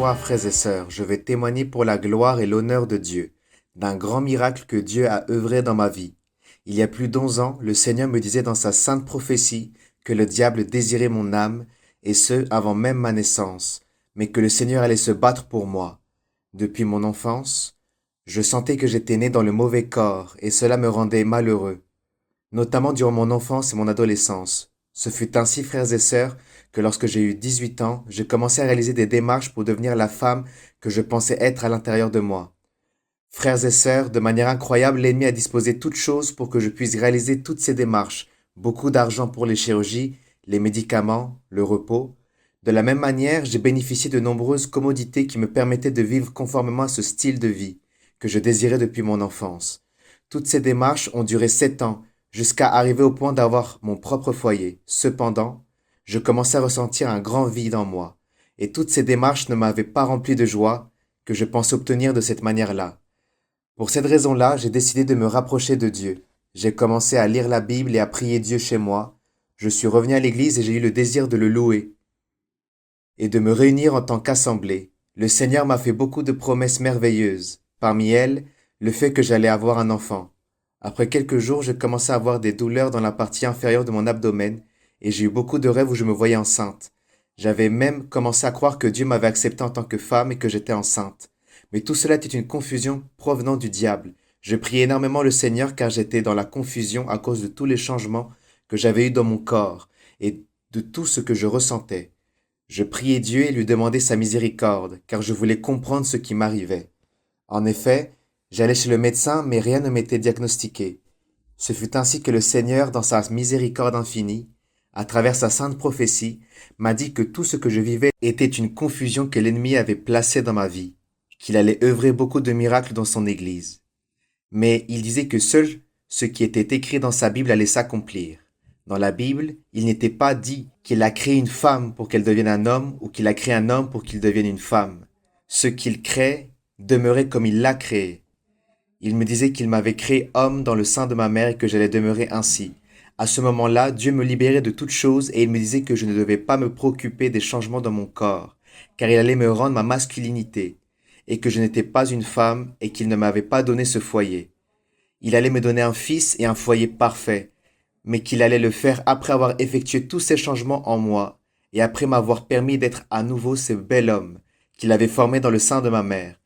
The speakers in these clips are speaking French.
soir, frères et sœurs, je vais témoigner pour la gloire et l'honneur de Dieu, d'un grand miracle que Dieu a œuvré dans ma vie. Il y a plus d'11 ans, le Seigneur me disait dans sa sainte prophétie que le diable désirait mon âme, et ce, avant même ma naissance, mais que le Seigneur allait se battre pour moi. Depuis mon enfance, je sentais que j'étais né dans le mauvais corps, et cela me rendait malheureux, notamment durant mon enfance et mon adolescence. Ce fut ainsi, frères et sœurs, que lorsque j'ai eu 18 ans, j'ai commencé à réaliser des démarches pour devenir la femme que je pensais être à l'intérieur de moi. Frères et sœurs, de manière incroyable, l'ennemi a disposé toutes choses pour que je puisse réaliser toutes ces démarches. Beaucoup d'argent pour les chirurgies, les médicaments, le repos. De la même manière, j'ai bénéficié de nombreuses commodités qui me permettaient de vivre conformément à ce style de vie que je désirais depuis mon enfance. Toutes ces démarches ont duré 7 ans, jusqu'à arriver au point d'avoir mon propre foyer. Cependant, je commençais à ressentir un grand vide en moi, et toutes ces démarches ne m'avaient pas rempli de joie que je pensais obtenir de cette manière-là. Pour cette raison-là, j'ai décidé de me rapprocher de Dieu. J'ai commencé à lire la Bible et à prier Dieu chez moi. Je suis revenu à l'église et j'ai eu le désir de le louer et de me réunir en tant qu'assemblée. Le Seigneur m'a fait beaucoup de promesses merveilleuses. Parmi elles, le fait que j'allais avoir un enfant. Après quelques jours, je commençais à avoir des douleurs dans la partie inférieure de mon abdomen et j'ai eu beaucoup de rêves où je me voyais enceinte. J'avais même commencé à croire que Dieu m'avait accepté en tant que femme et que j'étais enceinte. Mais tout cela était une confusion provenant du diable. Je priais énormément le Seigneur car j'étais dans la confusion à cause de tous les changements que j'avais eus dans mon corps et de tout ce que je ressentais. Je priais Dieu et lui demandais sa miséricorde car je voulais comprendre ce qui m'arrivait. En effet, j'allais chez le médecin mais rien ne m'était diagnostiqué. Ce fut ainsi que le Seigneur, dans sa miséricorde infinie, à travers sa sainte prophétie, m'a dit que tout ce que je vivais était une confusion que l'ennemi avait placée dans ma vie, qu'il allait œuvrer beaucoup de miracles dans son Église. Mais il disait que seul ce qui était écrit dans sa Bible allait s'accomplir. Dans la Bible, il n'était pas dit qu'il a créé une femme pour qu'elle devienne un homme ou qu'il a créé un homme pour qu'il devienne une femme. Ce qu'il crée demeurait comme il l'a créé. Il me disait qu'il m'avait créé homme dans le sein de ma mère et que j'allais demeurer ainsi. À ce moment-là, Dieu me libérait de toutes choses et il me disait que je ne devais pas me préoccuper des changements dans mon corps, car il allait me rendre ma masculinité, et que je n'étais pas une femme et qu'il ne m'avait pas donné ce foyer. Il allait me donner un fils et un foyer parfait, mais qu'il allait le faire après avoir effectué tous ces changements en moi et après m'avoir permis d'être à nouveau ce bel homme qu'il avait formé dans le sein de ma mère.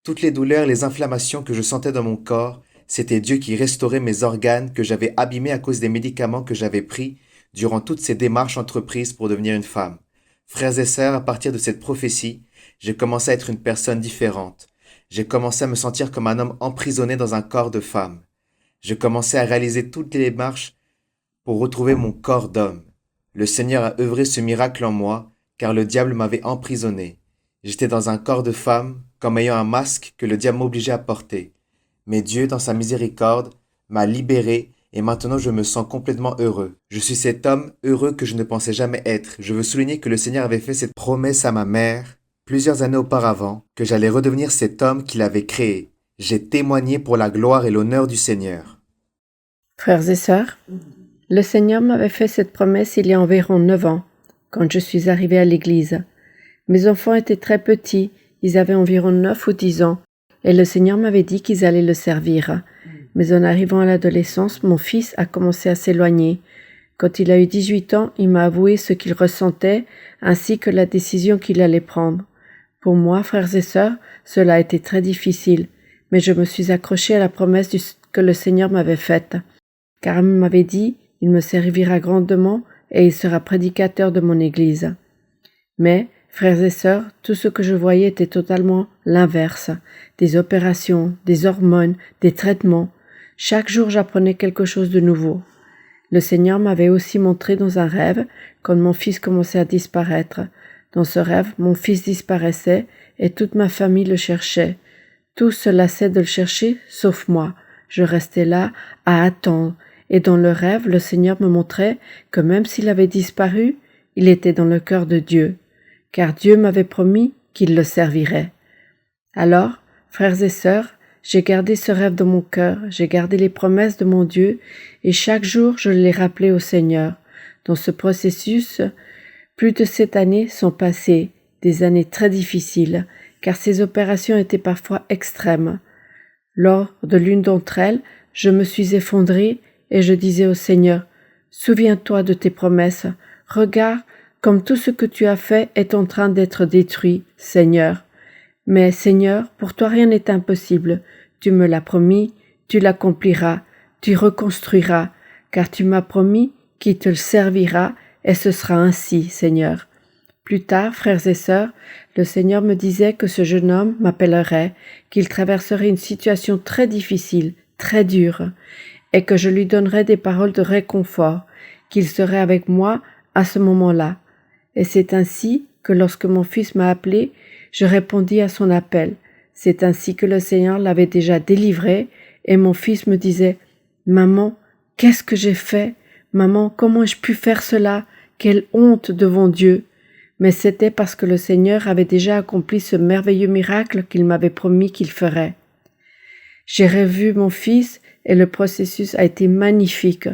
Toutes les douleurs, les inflammations que je sentais dans mon corps, c'était Dieu qui restaurait mes organes que j'avais abîmés à cause des médicaments que j'avais pris durant toutes ces démarches entreprises pour devenir une femme. Frères et sœurs, à partir de cette prophétie, j'ai commencé à être une personne différente. J'ai commencé à me sentir comme un homme emprisonné dans un corps de femme. J'ai commencé à réaliser toutes les démarches pour retrouver mon corps d'homme. Le Seigneur a œuvré ce miracle en moi, car le diable m'avait emprisonné. J'étais dans un corps de femme, comme ayant un masque que le diable m'obligeait à porter. Mais Dieu, dans sa miséricorde, m'a libéré et maintenant je me sens complètement heureux. Je suis cet homme heureux que je ne pensais jamais être. Je veux souligner que le Seigneur avait fait cette promesse à ma mère plusieurs années auparavant, que j'allais redevenir cet homme qu'il avait créé. J'ai témoigné pour la gloire et l'honneur du Seigneur. Frères et sœurs, le Seigneur m'avait fait cette promesse il y a environ 9 ans, quand je suis arrivée à l'église. Mes enfants étaient très petits, ils avaient environ 9 ou 10 ans, et le Seigneur m'avait dit qu'ils allaient le servir. Mais en arrivant à l'adolescence, mon fils a commencé à s'éloigner. Quand il a eu 18 ans, il m'a avoué ce qu'il ressentait, ainsi que la décision qu'il allait prendre. Pour moi, frères et sœurs, cela a été très difficile, mais je me suis accrochée à la promesse que le Seigneur m'avait faite. Car il m'avait dit, il me servira grandement et il sera prédicateur de mon Église. Mais, frères et sœurs, tout ce que je voyais était totalement l'inverse. Des opérations, des hormones, des traitements. Chaque jour j'apprenais quelque chose de nouveau. Le Seigneur m'avait aussi montré dans un rêve, quand mon fils commençait à disparaître. Dans ce rêve, mon fils disparaissait et toute ma famille le cherchait. Tous se lassaient de le chercher, sauf moi. Je restais là, à attendre. Et dans le rêve, le Seigneur me montrait que même s'il avait disparu, il était dans le cœur de Dieu, car Dieu m'avait promis qu'il le servirait. Alors, frères et sœurs, j'ai gardé ce rêve dans mon cœur, j'ai gardé les promesses de mon Dieu, et chaque jour je les rappelais au Seigneur. Dans ce processus, plus de 7 années sont passées, des années très difficiles, car ces opérations étaient parfois extrêmes. Lors de l'une d'entre elles, je me suis effondrée et je disais au Seigneur, « Souviens-toi de tes promesses, regarde comme tout ce que tu as fait est en train d'être détruit, Seigneur. Mais Seigneur, pour toi rien n'est impossible, tu me l'as promis, tu l'accompliras, tu reconstruiras, car tu m'as promis qu'il te le servira, et ce sera ainsi, Seigneur. » Plus tard, frères et sœurs, le Seigneur me disait que ce jeune homme m'appellerait, qu'il traverserait une situation très difficile, très dure, et que je lui donnerais des paroles de réconfort, qu'il serait avec moi à ce moment-là. Et c'est ainsi que lorsque mon fils m'a appelé, je répondis à son appel. C'est ainsi que le Seigneur l'avait déjà délivré, et mon fils me disait « Maman, qu'est-ce que j'ai fait? Maman, comment ai-je pu faire cela? Quelle honte devant Dieu !» Mais c'était parce que le Seigneur avait déjà accompli ce merveilleux miracle qu'il m'avait promis qu'il ferait. J'ai revu mon fils et le processus a été magnifique.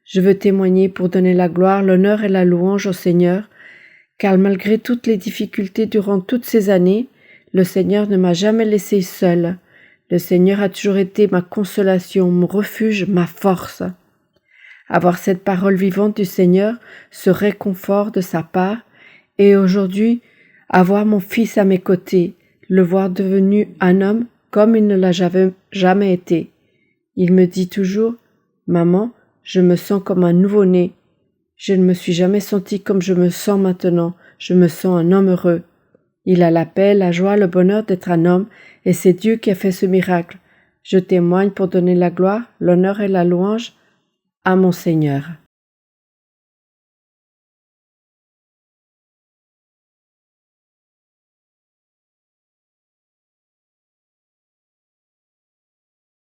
Je veux témoigner pour donner la gloire, l'honneur et la louange au Seigneur, car malgré toutes les difficultés durant toutes ces années, le Seigneur ne m'a jamais laissé seul. Le Seigneur a toujours été ma consolation, mon refuge, ma force. Avoir cette parole vivante du Seigneur, ce réconfort de sa part, et aujourd'hui, avoir mon fils à mes côtés, le voir devenu un homme comme il ne l'a jamais été. Il me dit toujours « Maman, je me sens comme un nouveau-né. Je ne me suis jamais senti comme je me sens maintenant. Je me sens un homme heureux. » Il a la paix, la joie, le bonheur d'être un homme, et c'est Dieu qui a fait ce miracle. Je témoigne pour donner la gloire, l'honneur et la louange à mon Seigneur.